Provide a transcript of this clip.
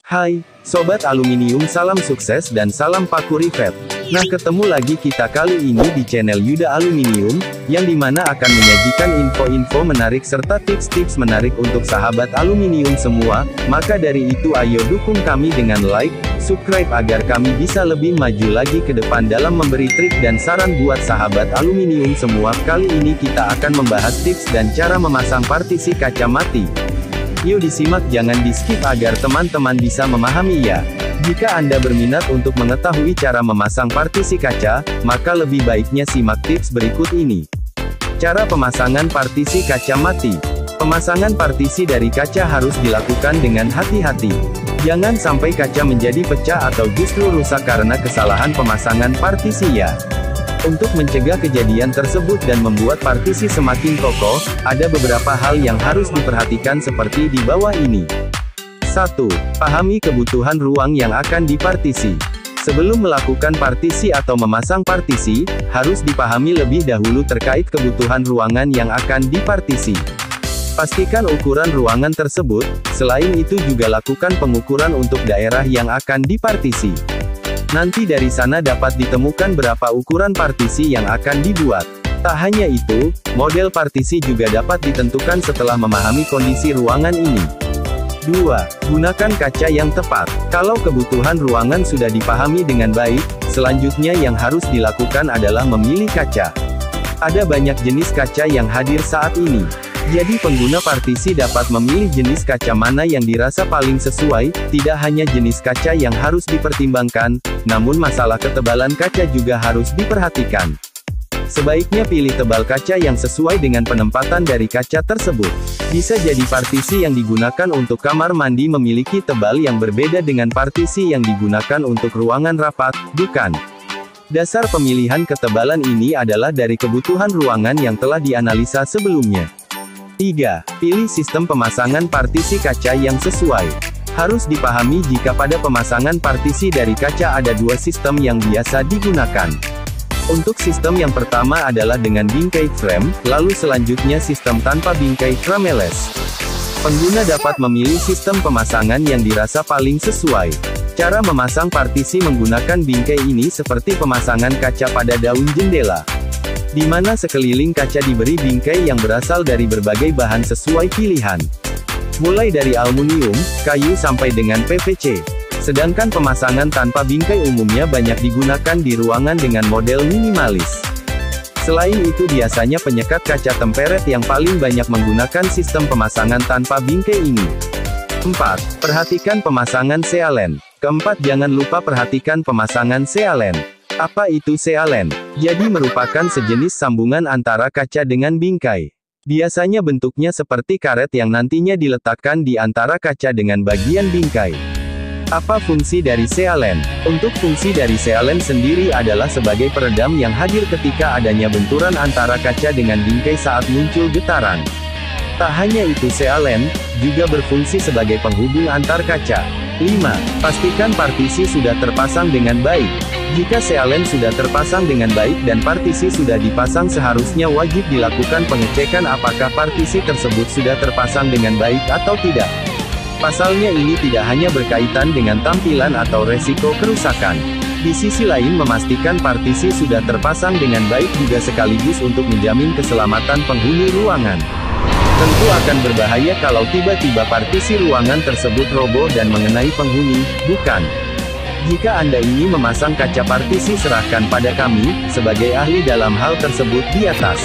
Hai, Sobat Aluminium, salam sukses dan salam paku rivet. Nah, ketemu lagi kita kali ini di channel Yuda Aluminium, yang dimana akan menyajikan info-info menarik serta tips-tips menarik untuk sahabat aluminium semua. Maka dari itu ayo dukung kami dengan like, subscribe agar kami bisa lebih maju lagi ke depan dalam memberi trik dan saran buat sahabat aluminium semua. Kali ini kita akan membahas tips dan cara memasang partisi kaca mati. Yuk disimak, jangan di skip agar teman-teman bisa memahami ya. Jika Anda berminat untuk mengetahui cara memasang partisi kaca, maka lebih baiknya simak tips berikut ini. Cara pemasangan partisi kaca mati. Pemasangan partisi dari kaca harus dilakukan dengan hati-hati. Jangan sampai kaca menjadi pecah atau justru rusak karena kesalahan pemasangan partisi ya. Untuk mencegah kejadian tersebut dan membuat partisi semakin kokoh, ada beberapa hal yang harus diperhatikan seperti di bawah ini. 1. Pahami kebutuhan ruang yang akan dipartisi. Sebelum melakukan partisi atau memasang partisi, harus dipahami lebih dahulu terkait kebutuhan ruangan yang akan dipartisi. Pastikan ukuran ruangan tersebut, selain itu juga lakukan pengukuran untuk daerah yang akan dipartisi. Nanti dari sana dapat ditemukan berapa ukuran partisi yang akan dibuat. Tak hanya itu, model partisi juga dapat ditentukan setelah memahami kondisi ruangan ini. 2. Gunakan kaca yang tepat. Kalau kebutuhan ruangan sudah dipahami dengan baik, selanjutnya yang harus dilakukan adalah memilih kaca. Ada banyak jenis kaca yang hadir saat ini. Jadi pengguna partisi dapat memilih jenis kaca mana yang dirasa paling sesuai. Tidak hanya jenis kaca yang harus dipertimbangkan, namun masalah ketebalan kaca juga harus diperhatikan. Sebaiknya pilih tebal kaca yang sesuai dengan penempatan dari kaca tersebut. Bisa jadi partisi yang digunakan untuk kamar mandi memiliki tebal yang berbeda dengan partisi yang digunakan untuk ruangan rapat, bukan? Dasar pemilihan ketebalan ini adalah dari kebutuhan ruangan yang telah dianalisa sebelumnya. 3. Pilih sistem pemasangan partisi kaca yang sesuai. Harus dipahami jika pada pemasangan partisi dari kaca ada dua sistem yang biasa digunakan. Untuk sistem yang pertama adalah dengan bingkai frame, lalu selanjutnya sistem tanpa bingkai frameless. Pengguna dapat memilih sistem pemasangan yang dirasa paling sesuai. Cara memasang partisi menggunakan bingkai ini seperti pemasangan kaca pada daun jendela, di mana sekeliling kaca diberi bingkai yang berasal dari berbagai bahan sesuai pilihan. Mulai dari aluminium, kayu sampai dengan PVC. Sedangkan pemasangan tanpa bingkai umumnya banyak digunakan di ruangan dengan model minimalis. Selain itu biasanya penyekat kaca temperet yang paling banyak menggunakan sistem pemasangan tanpa bingkai ini. 4. Perhatikan pemasangan sealen. Keempat, jangan lupa perhatikan pemasangan sealen. Apa itu sealen? Jadi merupakan sejenis sambungan antara kaca dengan bingkai. Biasanya bentuknya seperti karet yang nantinya diletakkan di antara kaca dengan bagian bingkai. Apa fungsi dari sealen? Untuk fungsi dari sealen sendiri adalah sebagai peredam yang hadir ketika adanya benturan antara kaca dengan bingkai saat muncul getaran. Tak hanya itu, sealen juga berfungsi sebagai penghubung antar kaca. 5. Pastikan partisi sudah terpasang dengan baik. Jika sealen sudah terpasang dengan baik dan partisi sudah dipasang, seharusnya wajib dilakukan pengecekan apakah partisi tersebut sudah terpasang dengan baik atau tidak. Pasalnya ini tidak hanya berkaitan dengan tampilan atau resiko kerusakan. Di sisi lain, memastikan partisi sudah terpasang dengan baik juga sekaligus untuk menjamin keselamatan penghuni ruangan. Tentu akan berbahaya kalau tiba-tiba partisi ruangan tersebut roboh dan mengenai penghuni, bukan? Jika Anda ingin memasang kaca partisi, serahkan pada kami, sebagai ahli dalam hal tersebut di atas.